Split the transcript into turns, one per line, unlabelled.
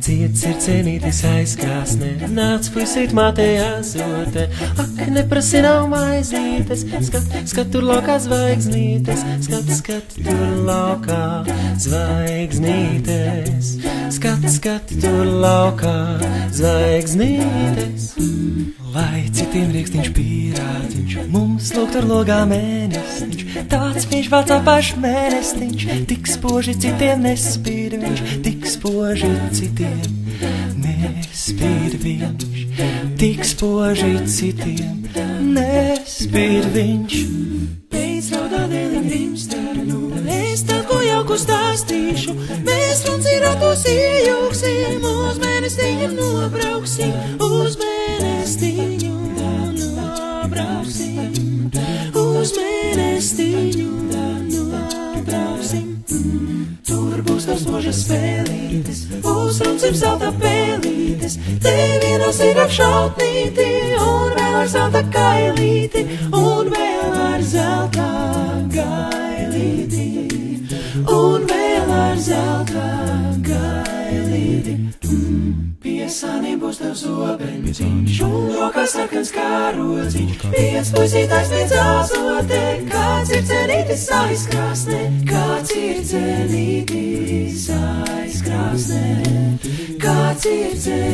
Ciets ir cienītis aizkrāsnē, nāc puisīt mātējā zote. Ak, neprasi nav maizītes, skat tur laukā zvaigznītes, skat tur laukā zvaigznītes, skat tur laukā zvaigznītes. Lai citiem rīkstiņš pīrādziņš, mums lūk tur logā mēnestiņš, tāds viņš vācā pašmēnestiņš, tik spoži citiem nespīd viņš, tik spoži citiem nespīd viņš, tik spoži citiem nespīd viņš. Pēc raudā dēļ grimstarnu, es tādu jauku stāstīšu, mēs runcīrotos iejūksim, uz mēnestiņu nobrauksim, uz mēnestiņu nobrauksim, uz mēnestiņu nobrauksim. Tur būs tās možas spēlītes, uzrunsim zelta pēlītes, te vienos ir ar šautnīti, un vēl ar zelta kailīti, un vēl ar zelta gailīti, un vēl ar zelta gailīti. Piesānī būs tev zobeņciņš, un rokā sarkans kārodziņš, viens puisītājs pēc āzote, kāds ir cenītis aizkrāsnē, kāds ir cenītis aizkrāsnē, kāds ir cenītis